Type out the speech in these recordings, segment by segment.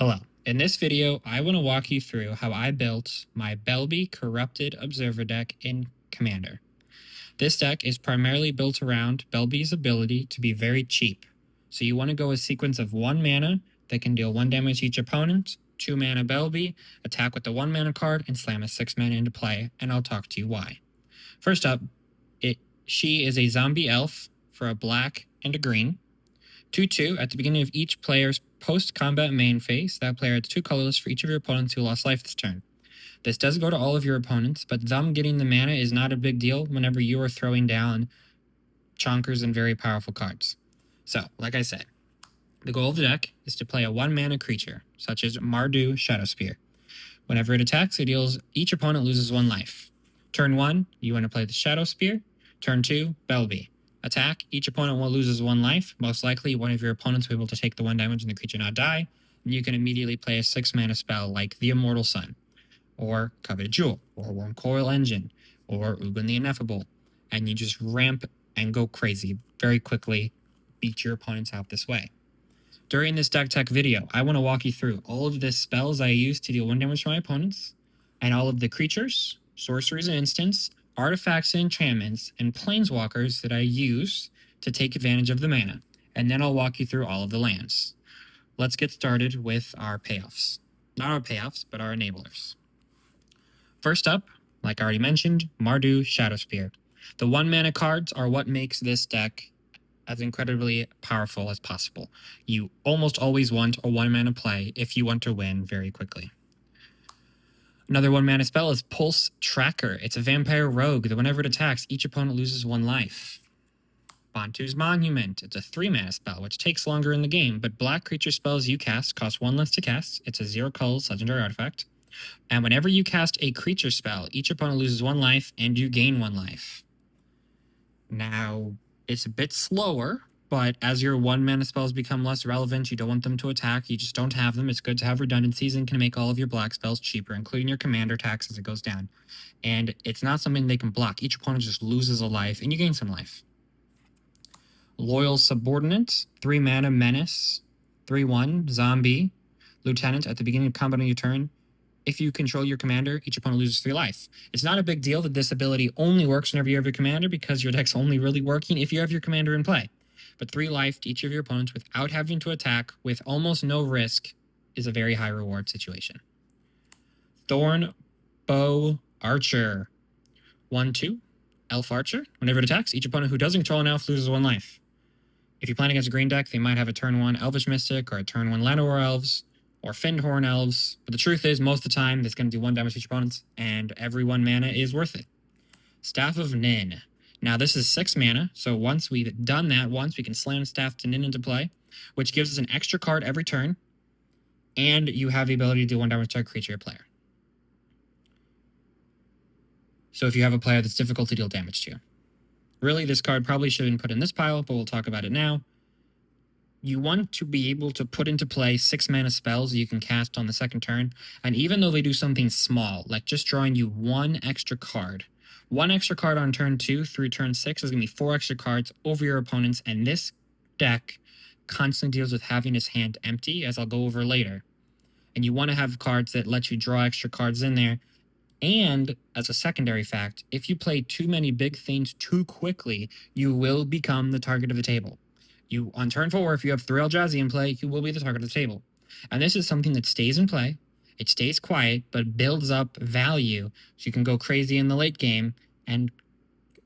Hello. In this video, I want to walk you through how I built my Belby Corrupted Observer deck in Commander. This deck is primarily built around Belby's ability to be very cheap. So you want to go a sequence of 1 mana that can deal 1 damage to each opponent, 2 mana Belby, attack with the 1 mana card, and slam a 6 mana into play, and I'll talk to you why. First up, she is a zombie elf for a black and a green. 2/2, at the beginning of each player's post-combat main phase, that player adds 2 colorless for each of your opponents who lost life this turn. This does go to all of your opponents, but them getting the mana is not a big deal whenever you are throwing down chonkers and very powerful cards. So, like I said, the goal of the deck is to play a 1-mana creature, such as Mardu Shadowspear. Whenever it attacks, each opponent loses 1 life. Turn 1, you want to play the Shadowspear. Turn 2, Belby. Attack, each opponent will lose 1 life. Most likely, one of your opponents will be able to take the 1 damage and the creature not die. And you can immediately play a 6-mana spell like the Immortal Sun, or Coveted Jewel, or Wormcoil Engine, or Ugin the Ineffable. And you just ramp and go crazy very quickly, beat your opponents out this way. During this deck tech video, I want to walk you through all of the spells I use to deal 1 damage to my opponents, and all of the creatures, sorceries and instants, artifacts and enchantments, and planeswalkers that I use to take advantage of the mana. And then I'll walk you through all of the lands. Let's get started with our payoffs. Not our payoffs, but our enablers. First up, like I already mentioned, Mardu Shadowspear. The 1-mana cards are what makes this deck as incredibly powerful as possible. You almost always want a 1-mana play if you want to win very quickly. Another 1-mana spell is Pulse Tracker. It's a vampire rogue that whenever it attacks, each opponent loses 1 life. Bantu's Monument. It's a 3-mana spell, which takes longer in the game, but black creature spells you cast cost 1 less to cast. It's a 0-color legendary artifact. And whenever you cast a creature spell, each opponent loses 1 life, and you gain 1 life. Now, it's a bit slower, but as your 1-mana spells become less relevant, you don't want them to attack, you just don't have them. It's good to have redundancies and can make all of your black spells cheaper, including your commander tax as it goes down. And it's not something they can block. Each opponent just loses a life, and you gain some life. Loyal Subordinate, 3-mana menace, 3/1, zombie, lieutenant. At the beginning of combat on your turn, if you control your commander, each opponent loses 3 life. It's not a big deal that this ability only works whenever you have your commander, because your deck's only really working if you have your commander in play. But 3 life to each of your opponents without having to attack with almost no risk is a very high reward situation. Thorn Bow Archer. 1/2, Elf Archer. Whenever it attacks, each opponent who doesn't control an elf loses 1 life. If you're playing against a green deck, they might have a turn 1 Elvish Mystic or a turn 1 Llanowar Elves, or Findhorn Elves, but the truth is, most of the time, it's going to do 1 damage to each opponent, and every 1 mana is worth it. Staff of Nin. Now, this is 6 mana, so once we've done that once, we can slam Staff to Nin into play, which gives us an extra card every turn, and you have the ability to do 1 damage to a creature or player. So if you have a player that's difficult to deal damage to. Really, this card probably shouldn't put in this pile, but we'll talk about it now. You want to be able to put into play 6-mana spells you can cast on the second turn, and even though they do something small, like just drawing you 1 extra card, 1 extra card on turn 2 through turn 6 is going to be 4 extra cards over your opponents, and this deck constantly deals with having his hand empty, as I'll go over later. And you want to have cards that let you draw extra cards in there, and as a secondary fact, if you play too many big things too quickly, you will become the target of the table. On turn 4, if you have 3 Eldrazi in play, you will be the target of the table. And this is something that stays in play, it stays quiet, but builds up value, so you can go crazy in the late game and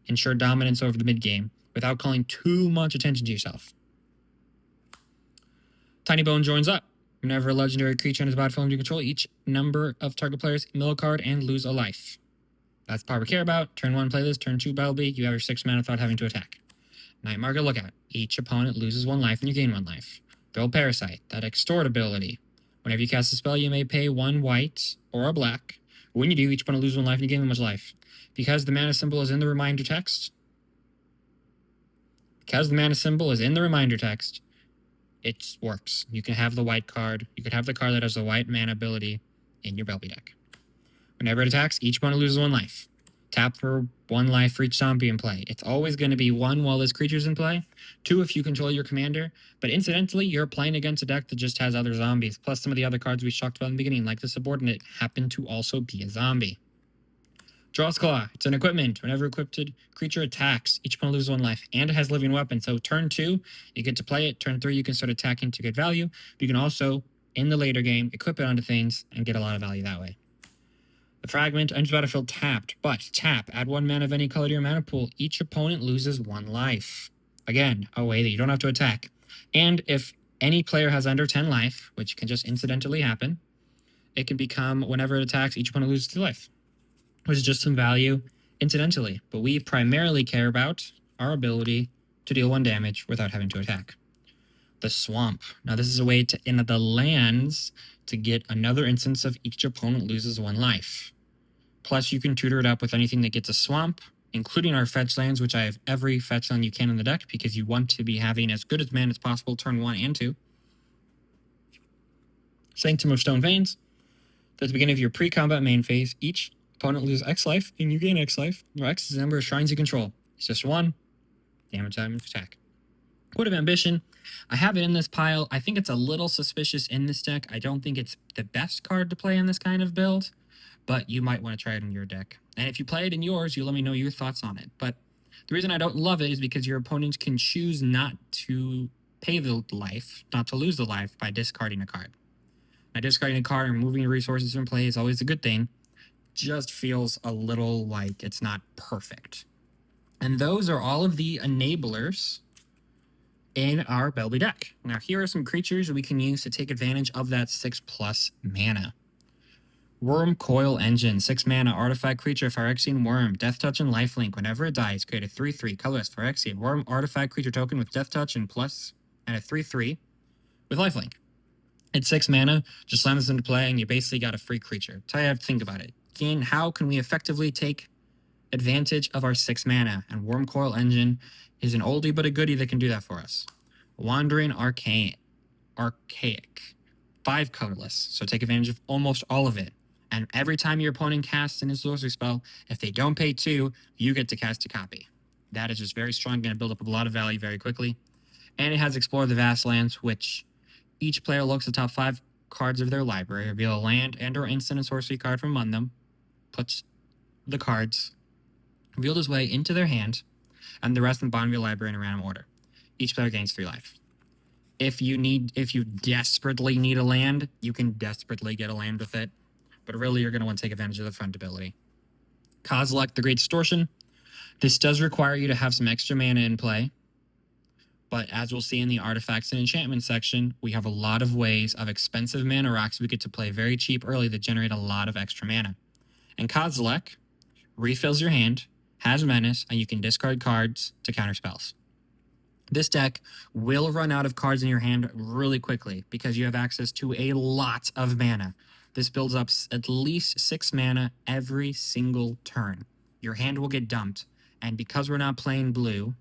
ensure dominance over the mid game without calling too much attention to yourself. Tiny Bone joins up. Whenever a legendary creature on his battlefield you control, each number of target players mill a card and lose a life. That's the part we care about. Turn 1, play this. Turn 2, Belby. You have your 6 mana without having to attack. Night Market Lookout. Each opponent loses 1 life and you gain 1 life. Throw Parasite. That extort ability. Whenever you cast a spell, you may pay 1 white or a black. When you do, each opponent loses 1 life and you gain 1 much life. Because the mana symbol is in the reminder text, it works. You can have the white card. You could have the card that has the white mana ability in your Belby deck. Whenever it attacks, each opponent loses 1 life. Tap for 1 life for each zombie in play. It's always going to be 1 while this creature's in play, 2 if you control your commander, but incidentally, you're playing against a deck that just has other zombies, plus some of the other cards we talked about in the beginning, like the Subordinate, happen to also be a zombie. Draw's Claw. It's an equipment. Whenever equipped creature attacks, each opponent loses 1 life, and it has living weapon. So turn 2, you get to play it. Turn 3, you can start attacking to get value. But you can also, in the later game, equip it onto things and get a lot of value that way. The Fragment enters battlefield tapped, but tap, add 1 mana of any color to your mana pool. Each opponent loses 1 life. Again, a way that you don't have to attack. And if any player has under 10 life, which can just incidentally happen, it can become, whenever it attacks, each opponent loses 2 life, which is just some value incidentally. But we primarily care about our ability to deal 1 damage without having to attack. The Swamp. Now this is a way to, in the lands, to get another instance of each opponent loses 1 life. Plus you can tutor it up with anything that gets a swamp, including our fetch lands, which I have every fetch land you can in the deck because you want to be having as good as mana as possible turn 1 and 2. Sanctum of Stone Veins. At the beginning of your pre-combat main phase, each opponent loses X life, and you gain X life, where X is the number of shrines you control. It's just 1. Damage time attack. Wood of Ambition. I have it in this pile. I think it's a little suspicious in this deck. I don't think it's the best card to play in this kind of build, but you might want to try it in your deck. And if you play it in yours, you let me know your thoughts on it. But the reason I don't love it is because your opponents can choose not to pay the life, not to lose the life, by discarding a card. Now, discarding a card and removing resources from play is always a good thing. Just feels a little like it's not perfect. And those are all of the enablers in our Belby deck. Now, here are some creatures we can use to take advantage of that 6+ mana. Worm Coil Engine, 6 mana, artifact creature, Phyrexian Worm, Death Touch and Lifelink. Whenever it dies, create a 3/3 colorless Phyrexian Worm artifact creature token with Death Touch and a 3/3 with Lifelink. It's 6 mana, just slam this into play, and you basically got a free creature. So you have to think about it. Again, how can we effectively take advantage of our 6 mana? And Worm Coil Engine is an oldie but a goodie that can do that for us. Wandering Archaic. 5 colorless, so take advantage of almost all of it. And every time your opponent casts in his sorcery spell, if they don't pay 2, you get to cast a copy. That is just very strong, going to build up a lot of value very quickly. And it has Explore the Vast Lands, which each player looks at the top 5 cards of their library, reveal a land and or instant and sorcery card from among them, puts the cards revealed his way into their hand, and the rest in the bottom of your library in a random order. Each player gains 3 life. If you desperately need a land, you can desperately get a land with it. But really, you're going to want to take advantage of the front ability. Kozilek, the Great Distortion. This does require you to have some extra mana in play. But as we'll see in the artifacts and enchantments section, we have a lot of ways of expensive mana rocks we get to play very cheap early that generate a lot of extra mana. And Kozilek refills your hand, has menace, and you can discard cards to counter spells. This deck will run out of cards in your hand really quickly because you have access to a lot of mana. This builds up at least 6 mana every single turn. Your hand will get dumped, and because we're not playing blue,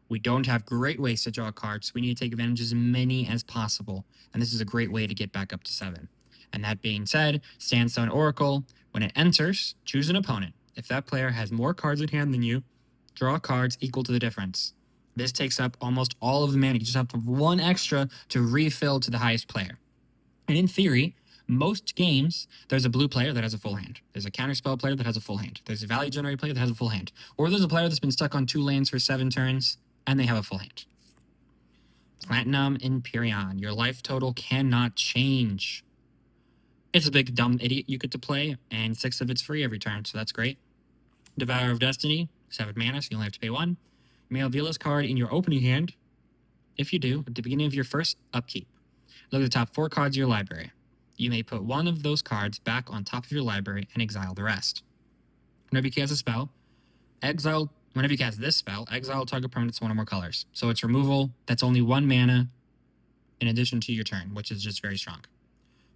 we don't have great ways to draw cards, so we need to take advantage of as many as possible, and this is a great way to get back up to 7. And that being said, Sandstone Oracle, when it enters, choose an opponent. If that player has more cards in hand than you, draw cards equal to the difference. This takes up almost all of the mana. You just have to have 1 extra to refill to the highest player. And in theory, most games, there's a blue player that has a full hand. There's a counterspell player that has a full hand. There's a value generator player that has a full hand. Or there's a player that's been stuck on 2 lands for 7 turns, and they have a full hand. Platinum Empyrean. Your life total cannot change. It's a big dumb idiot you get to play, and 6 of it's free every turn, so that's great. Devourer of Destiny, 7 mana, so you only have to pay 1. You may reveal this card in your opening hand. If you do, at the beginning of your first upkeep, look at the top 4 cards of your library. You may put 1 of those cards back on top of your library and exile the rest. Whenever you cast a spell, whenever you cast this spell, exile target permanent 1 or more colors. So it's removal that's only 1 mana in addition to your turn, which is just very strong.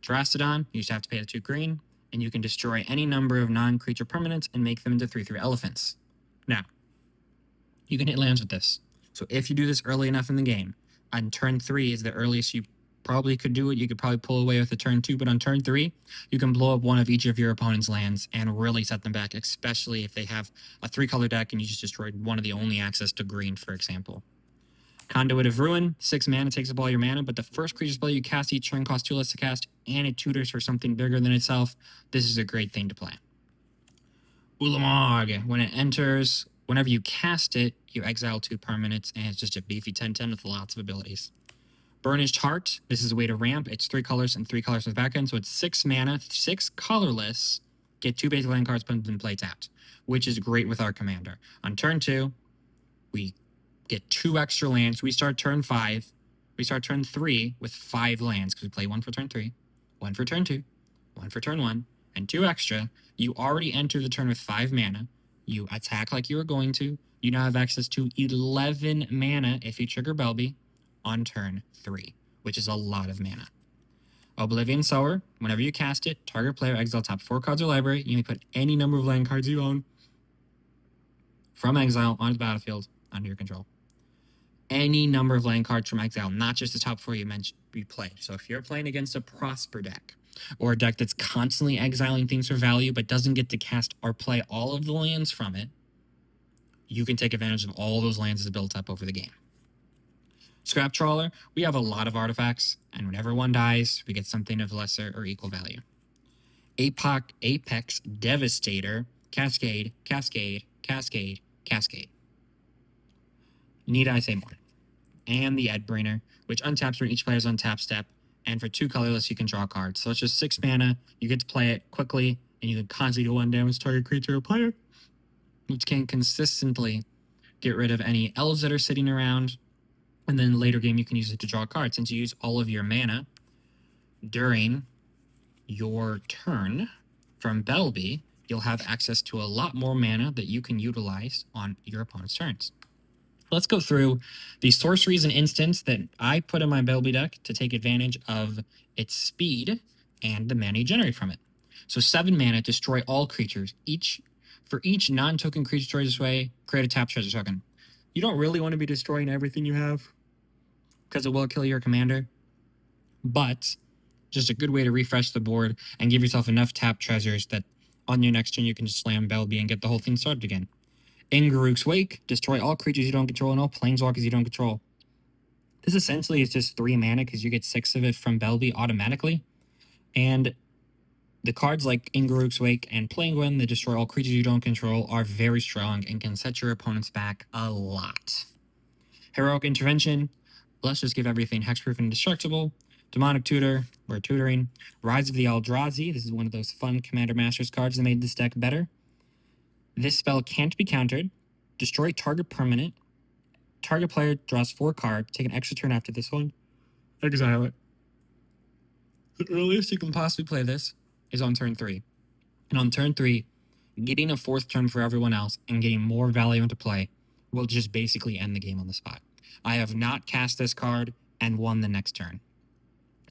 Terastodon, you just have to pay the 2 green, and you can destroy any number of non-creature permanents and make them into 3/3 elephants. Now, you can hit lands with this. So if you do this early enough in the game, on turn 3 is the earliest you probably could do it. You could probably pull away with a turn 2, but on turn 3, you can blow up one of each of your opponent's lands and really set them back, especially if they have a 3-color deck and you just destroyed one of the only access to green, for example. Conduit of Ruin, 6 mana, takes up all your mana, but the first creature spell you cast each turn costs 2 less to cast, and it tutors for something bigger than itself. This is a great thing to play. Ulamog, when it enters, whenever you cast it, you exile 2 permanents, and it's just a beefy 10/10 with lots of abilities. Burnished Heart, this is a way to ramp. It's 3 colors and 3 colors with backend, so it's 6 mana, 6 colorless, get 2 basic land cards, put them in play tapped, which is great with our commander. On turn 2, we get 2 extra lands. We start turn 5. We start turn 3 with 5 lands because we play 1 for turn 3, 1 for turn 2, 1 for turn 1, and 2 extra. You already enter the turn with 5 mana. You attack like you were going to. You now have access to 11 mana if you trigger Belby on turn 3, which is a lot of mana. Oblivion Sower, whenever you cast it, target player exile top 4 cards or library. You may put any number of land cards you own from exile onto the battlefield under your control. Any number of land cards from exile, not just the top 4 you played. So if you're playing against a Prosper deck, or a deck that's constantly exiling things for value but doesn't get to cast or play all of the lands from it, you can take advantage of all those lands as built up over the game. Scrap Trawler, we have a lot of artifacts, and whenever one dies, we get something of lesser or equal value. Apex Devastator, Cascade, Cascade, Cascade, Cascade. Need I say more? And the Edbrainer, which untaps when each player is on tap step, and for 2 colorless, you can draw cards. So it's just 6 mana, you get to play it quickly, and you can constantly do 1 damage to target creature or player, which can consistently get rid of any elves that are sitting around, and then later game you can use it to draw cards. Since you use all of your mana during your turn from Belby, you'll have access to a lot more mana that you can utilize on your opponent's turns. Let's go through the sorceries and instants that I put in my Belby deck to take advantage of its speed and the mana you generate from it. So 7 mana, destroy all creatures. For each non-token creature destroyed this way, create a tap treasure token. You don't really want to be destroying everything you have because it will kill your commander, but just a good way to refresh the board and give yourself enough tap treasures that on your next turn you can just slam Belby and get the whole thing started again. Ingaruk's Wake, destroy all creatures you don't control and all planeswalkers you don't control. This essentially is just 3 mana because you get 6 of it from Belby automatically. And the cards like Ingaruk's Wake and Penguin that destroy all creatures you don't control are very strong and can set your opponents back a lot. Heroic Intervention, let's just give everything hexproof and indestructible. Demonic Tutor, or Tutoring. Rise of the Eldrazi, this is one of those fun Commander Masters cards that made this deck better. This spell can't be countered. Destroy target permanent. Target player draws 4 cards. Take an extra turn after this one. Exile it. The earliest you can possibly play this is on turn 3. And on turn 3, getting a 4th turn for everyone else and getting more value into play will just basically end the game on the spot. I have not cast this card and won the next turn.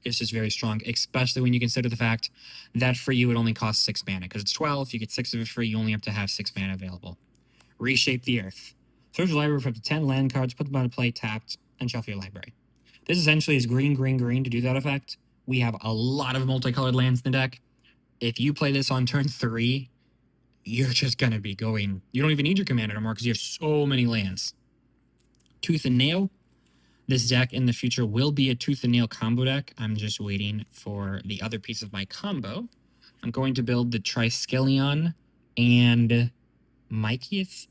It's just very strong, especially when you consider the fact that for you it only costs 6 mana. Because it's 12, you get 6 of it free, you only have to have 6 mana available. Reshape the Earth. Search your library for up to 10 land cards, put them on a play tapped, and shuffle your library. This essentially is green, green, green to do that effect. We have a lot of multicolored lands in the deck. If you play this on turn 3, you're just going to be going... You don't even need your commander anymore because you have so many lands. Tooth and Nail. This deck in the future will be a Tooth and Nail combo deck. I'm just waiting for the other piece of my combo. I'm going to build the Triskelion and Mykius,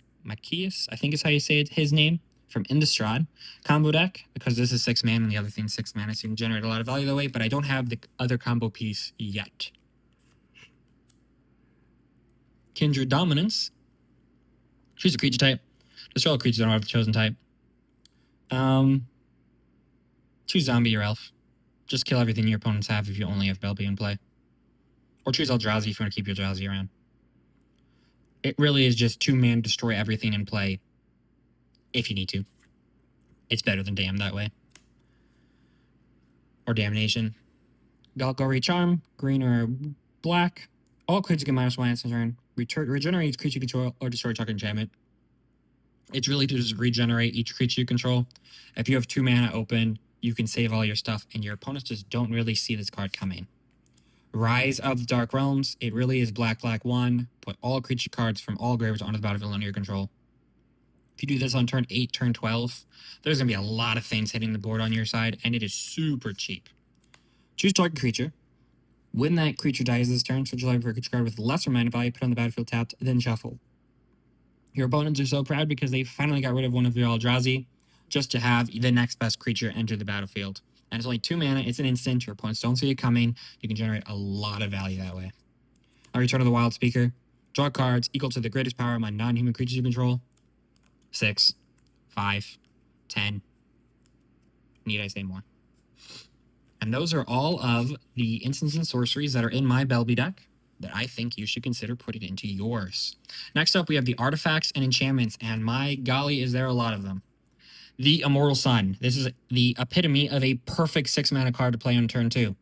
I think is how you say it, his name, from Innistrad combo deck, because this is 6 mana and the other thing's 6 mana, so you can generate a lot of value that way, but I don't have the other combo piece yet. Kindred Dominance. Choose a creature type. Destroy all creatures that don't have the chosen type. Choose Zombie or Elf. Just kill everything your opponents have if you only have Belby in play. Or choose Eldrazi if you want to keep your Eldrazi around. It really is just 2 mana, destroy everything in play if you need to. It's better than Damn that way. Or Damnation. Galgari Charm, green or black. All creatures get -1 its turn. Regenerate each creature you control or destroy target enchantment. It's really to just regenerate each creature you control. If you have 2 mana open, you can save all your stuff, and your opponents just don't really see this card coming. Rise of the Dark Realms. It really is black, 1. Put all creature cards from all graveyards onto the battlefield under your control. If you do this on turn 8, turn 12, there's going to be a lot of things hitting the board on your side, and it is super cheap. Choose target creature. When that creature dies this turn, search your library for a creature card with lesser mana value, put on the battlefield tapped, then shuffle. Your opponents are so proud because they finally got rid of one of your Eldrazi just to have the next best creature enter the battlefield. And it's only 2 mana, it's an instant, your opponents don't see it coming, you can generate a lot of value that way. Now Return of the Wild Speaker. Draw cards equal to the greatest power among non-human creatures you control. 6, 5, 10. Need I say more? And those are all of the instants and sorceries that are in my Belby deck that I think you should consider putting into yours. Next up, we have the artifacts and enchantments, and my golly, is there a lot of them. The Immortal Sun. This is the epitome of a perfect 6 mana card to play on turn 2.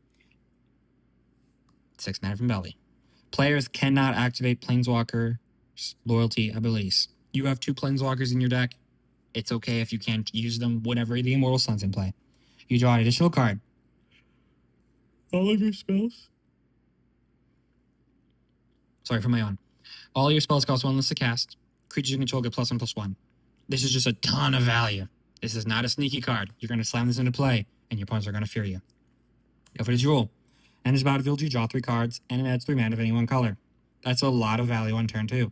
6 mana from Belby. Players cannot activate Planeswalker loyalty abilities. You have 2 Planeswalkers in your deck. It's okay if you can't use them whenever the Immortal Sun's in play. You draw an additional card. All of your spells. Sorry for my own. All your spells cost 1 less to cast. Creatures you control get +1/+1. This is just a ton of value. This is not a sneaky card. You're going to slam this into play, and your opponents are going to fear you. If it is your rule, and this battlefield, you draw 3 cards, and it adds 3 mana of any one color. That's a lot of value on turn 2,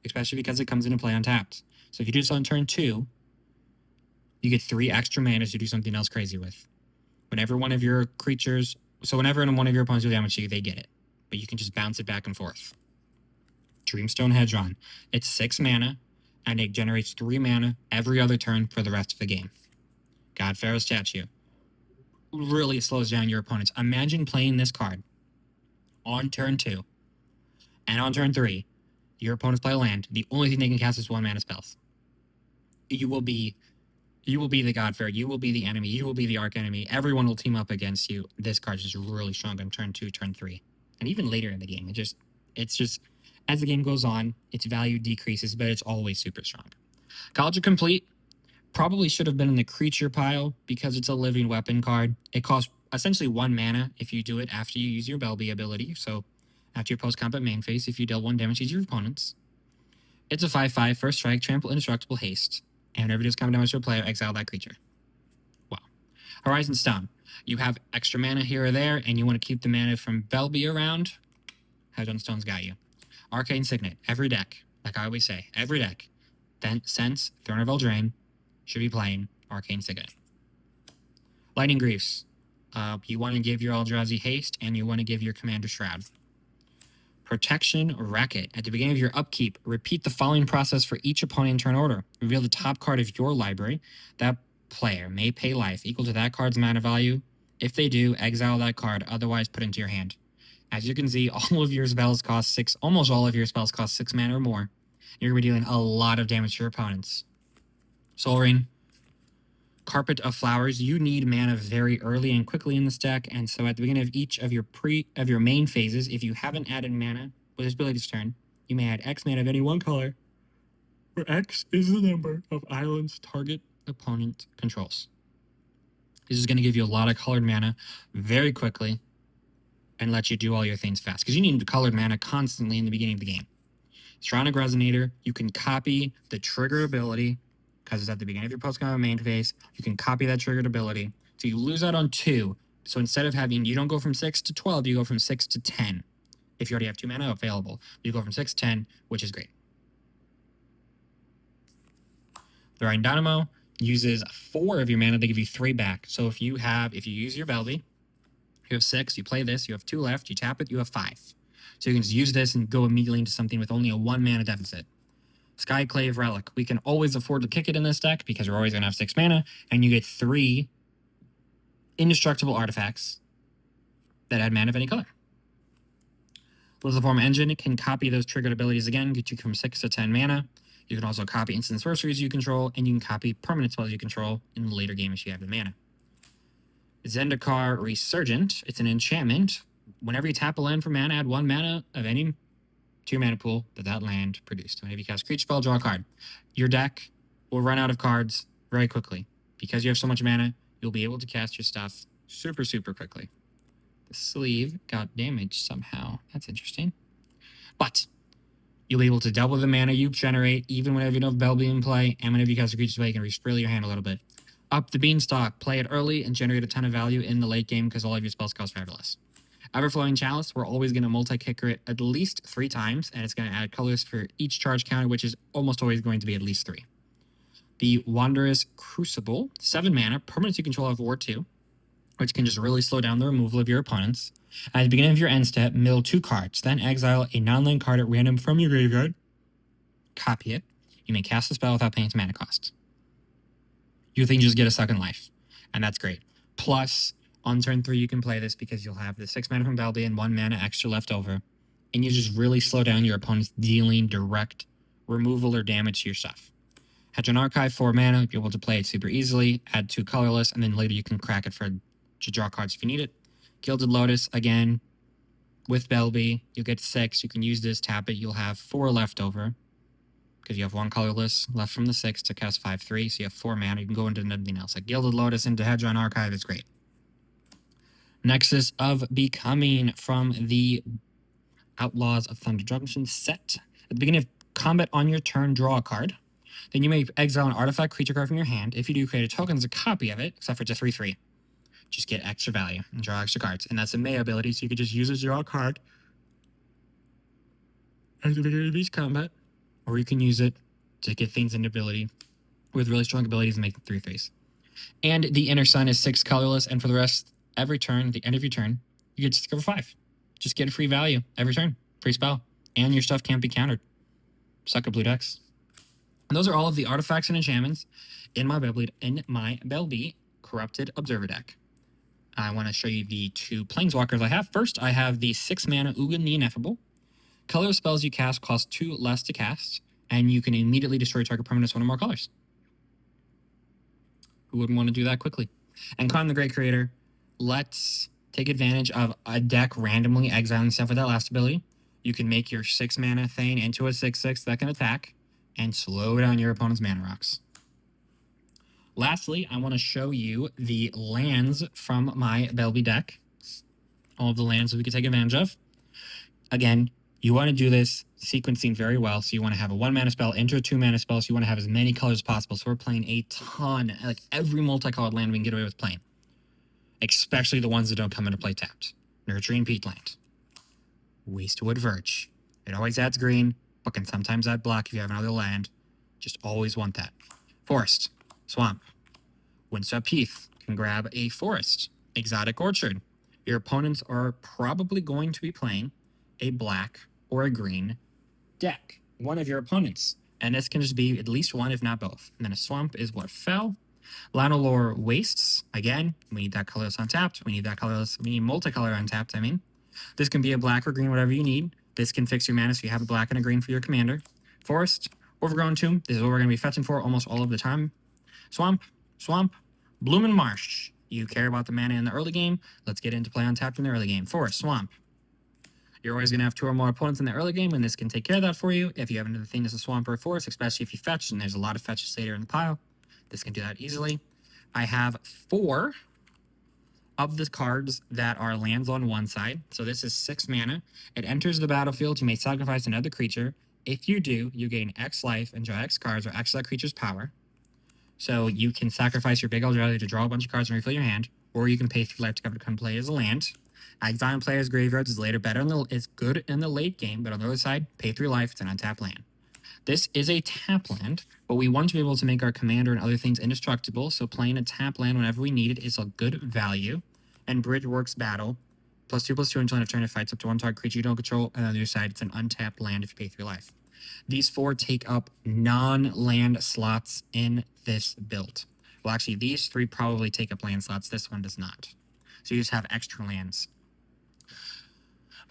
especially because it comes into play untapped. So if you do this on turn 2, you get 3 extra mana to do something else crazy with. Whenever one of your creatures, whenever one of your opponents do damage to you, they get it. But you can just bounce it back and forth. Dreamstone Hedron. It's 6 mana, and it generates 3 mana every other turn for the rest of the game. God Pharaoh Statue. Really slows down your opponents. Imagine playing this card on turn 2, and on turn 3, your opponents play a land. The only thing they can cast is 1 mana spells. You will be the God Pharaoh. You will be the enemy. You will be the arch enemy. Everyone will team up against you. This card is just really strong on turn 2, turn 3, and even later in the game. It's just as the game goes on, its value decreases, but it's always super strong. College of Complete probably should have been in the creature pile because it's a living weapon card. It costs essentially 1 mana if you do it after you use your Belby ability. So after your post-combat main phase, if you deal 1 damage to your opponents. It's a 5/5, first strike, trample, indestructible, haste. And whenever it does combat damage to a player, exile that creature. Wow. Horizon Stone. You have extra mana here or there, and you want to keep the mana from Belby around. Horizon Stone's got you. Arcane Signet. Every deck, like I always say, every deck, Sense, Throne of Eldraine, should be playing Arcane Signet. Lightning Griefs. You want to give your Eldrazi haste, and you want to give your commander Shroud. Protection Racket. At the beginning of your upkeep, repeat the following process for each opponent in turn order. Reveal the top card of your library. That player may pay life equal to that card's mana value. If they do, exile that card, otherwise put into your hand. As you can see, all of your spells cost 6, almost all of your spells cost 6 mana or more. You're going to be dealing a lot of damage to your opponents. Soul Ring. Carpet of Flowers. You need mana very early and quickly in this deck, and so at the beginning of each of your main phases, if you haven't added mana with this ability's turn, you may add X mana of any one color, where X is the number of islands target opponent controls. This is going to give you a lot of colored mana very quickly and let you do all your things fast, because you need colored mana constantly in the beginning of the game. Stronic Resonator. You can copy the trigger ability because it's at the beginning of your post-combat main phase. You can copy that triggered ability. So you lose out on 2. So instead of you don't go from 6 to 12, you go from 6 to 10. If you already have 2 mana available, you go from 6 to 10, which is great. The Rhine Dynamo uses 4 of your mana, they give you 3 back. So if you use your Belby, you have 6, you play this, you have 2 left, you tap it, you have 5. So you can just use this and go immediately into something with only a 1 mana deficit. Skyclave Relic. We can always afford to kick it in this deck because we're always going to have 6 mana, and you get 3 indestructible artifacts that add mana of any color. Lithiform Engine can copy those triggered abilities again, get you from 6 to 10 mana. You can also copy instant sorceries you control, and you can copy permanent spells you control in the later game if you have the mana. Zendikar Resurgent. It's an enchantment. Whenever you tap a land for mana, add 1 mana of any to your mana pool that land produced. Whenever you cast a creature spell, draw a card. Your deck will run out of cards very quickly. Because you have so much mana, you'll be able to cast your stuff super, super quickly. The sleeve got damaged somehow. That's interesting. But you'll be able to double the mana you generate even whenever you don't have Belby in play, and whenever you cast a creature play, you can resprill your hand a little bit. Up the Beanstalk, play it early and generate a ton of value in the late game because all of your spells cost 5 or less. Everflowing Chalice, we're always going to multi-kicker it at least 3 times, and it's going to add colors for each charge counter, which is almost always going to be at least 3. The Wanderous Crucible, 7 mana, permanents you control have War 2, which can just really slow down the removal of your opponents. At the beginning of your end step, mill 2 cards, then exile a non-land card at random from your graveyard, copy it. You may cast the spell without paying its mana cost. You think you just get a second life, and that's great. Plus, on turn 3, you can play this because you'll have the 6 mana from Belby and 1 mana extra left over, and you just really slow down your opponent's dealing direct removal or damage to your stuff. Hedron Archive, 4 mana, you're able to play it super easily, add 2 colorless, and then later you can crack it to draw cards if you need it. Gilded Lotus, again, with Belby, you get 6, you can use this, tap it, you'll have 4 left over, because you have 1 colorless left from the 6 to cast 5/3, so you have 4 mana. You can go into anything else. Like Gilded Lotus into Hedron Archive is great. Nexus of Becoming from the Outlaws of Thunder Junction set. At the beginning of combat on your turn, draw a card. Then you may exile an artifact creature card from your hand. If you do, create a token as a copy of it, except for it's a 3/3. Just get extra value and draw extra cards. And that's a May ability, so you could just use it to draw a card at the beginning of each combat. Or you can use it to get things into ability with really strong abilities and make them 3/3s. And the Inner Sun is 6 colorless, and for the rest, every turn, the end of your turn, you get to discover 5. Just get a free value every turn. Free spell. And your stuff can't be countered. Suck up blue decks. And those are all of the artifacts and enchantments in my Belby Corrupted Observer deck. I want to show you the 2 Planeswalkers I have. First, I have the 6 mana Ugin the Ineffable. Color spells you cast cost 2 less to cast, and you can immediately destroy target permanents 1 or more colors. Who wouldn't want to do that quickly? And Khan the Great Creator, let's take advantage of a deck randomly exiling stuff with that last ability. You can make your 6 mana Thane into a 6/6 that can attack, and slow down your opponent's mana rocks. Lastly, I want to show you the lands from my Belby deck. All of the lands that we can take advantage of. Again, you want to do this sequencing very well. So you want to have a 1 mana spell into a 2 mana spell. So you want to have as many colors as possible. So we're playing a ton, like every multicolored land we can get away with playing. Especially the ones that don't come into play tapped. Nurturing Peatland. Wastewood Verge. It always adds green, but can sometimes add black if you have another land. Just always want that. Forest. Swamp. Windswept Heath. Can grab a forest. Exotic Orchard. Your opponents are probably going to be playing a black or a green deck. One of your opponents. And this can just be at least one, if not both. And then a swamp is what fell. Lanolore Wastes. Again, we need that colorless untapped. We need that colorless. We need multicolor untapped, I mean. This can be a black or green, whatever you need. This can fix your mana so you have a black and a green for your commander. Forest. Overgrown Tomb. This is what we're going to be fetching for almost all of the time. Swamp. Swamp. Bloomin' Marsh. You care about the mana in the early game. Let's get into play untapped in the early game. Forest. Swamp. You're always going to have 2 or more opponents in the early game, and this can take care of that for you. If you have another thing as a swamp or a forest, especially if you fetch, and there's a lot of fetches later in the pile, this can do that easily. I have 4 of the cards that are lands on one side. So this is 6 mana. It enters the battlefield. You may sacrifice another creature. If you do, you gain X life and draw X cards, or X that creature's power. So you can sacrifice your big Eldrazi to draw a bunch of cards and refill your hand, or you can pay 3 life to come play as a land. Exiling players' graveyards is later better is good in the late game, but on the other side, pay 3 life, it's an untapped land. This is a tap land, but we want to be able to make our commander and other things indestructible, so playing a tap land whenever we need it is a good value. And Bridge works battle, +2/+2 until end of turn it fights up to 1 target creature you don't control, and on the other side, it's an untapped land if you pay 3 life. These 4 take up non-land slots in this build. Well, actually, these 3 probably take up land slots. This one does not. So you just have extra lands.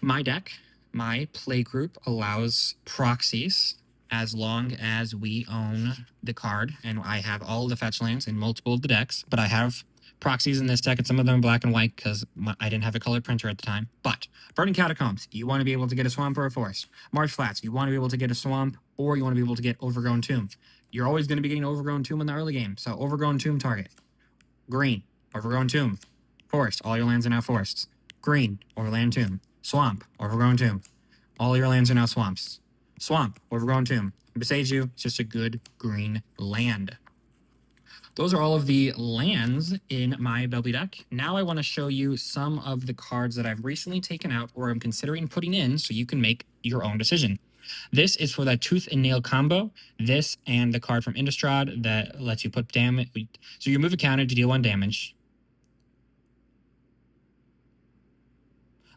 My deck, my play group allows proxies as long as we own the card, and I have all the fetch lands in multiple of the decks, but I have proxies in this deck, and some of them are black and white because I didn't have a color printer at the time. But Burning Catacombs, you want to be able to get a swamp or a forest. Marsh Flats, you want to be able to get a swamp, or you want to be able to get Overgrown Tomb. You're always going to be getting Overgrown Tomb in the early game, so Overgrown Tomb target. Green. Overgrown Tomb. Forest, all your lands are now forests. Green, Overland Tomb. Swamp, Overgrown Tomb. All your lands are now swamps. Swamp, Overgrown Tomb. Besides you, it's just a good green land. Those are all of the lands in my Belby deck. Now I want to show you some of the cards that I've recently taken out or I'm considering putting in so you can make your own decision. This is for that Tooth and Nail combo. This and the card from Innistrad that lets you put damage. So you remove a counter to deal 1 damage.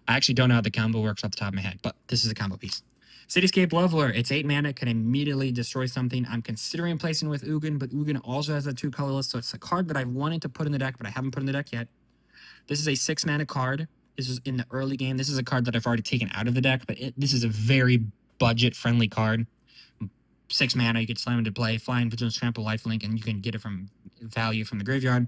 I actually don't know how the combo works off the top of my head, but this is a combo piece. Cityscape Leveler, it's 8 mana, can immediately destroy something. I'm considering placing with Ugin, but Ugin also has a 2 colorless, so it's a card that I wanted to put in the deck, but I haven't put in the deck yet. This is a 6 mana card. This is in the early game. This is a card that I've already taken out of the deck, but this is a very budget-friendly card. 6 mana, you could slam into play, flying, vigilance, trample, lifelink, and you can get it from value from the graveyard.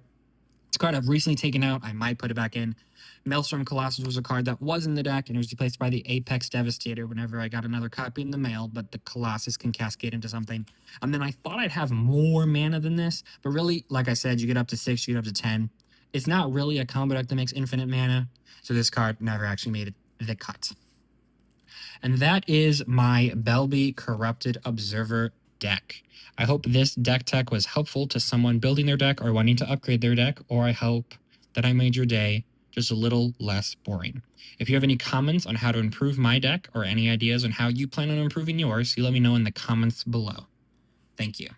It's a card I've recently taken out. I might put it back in. Maelstrom Colossus was a card that was in the deck, and it was replaced by the Apex Devastator whenever I got another copy in the mail, but the Colossus can cascade into something. And then I thought I'd have more mana than this, but really, like I said, you get up to 6, you get up to 10. It's not really a combo deck that makes infinite mana, so this card never actually made the cut. And that is my Belby Corrupted Observer deck. I hope this deck tech was helpful to someone building their deck or wanting to upgrade their deck, or I hope that I made your day just a little less boring. If you have any comments on how to improve my deck or any ideas on how you plan on improving yours, you let me know in the comments below. Thank you.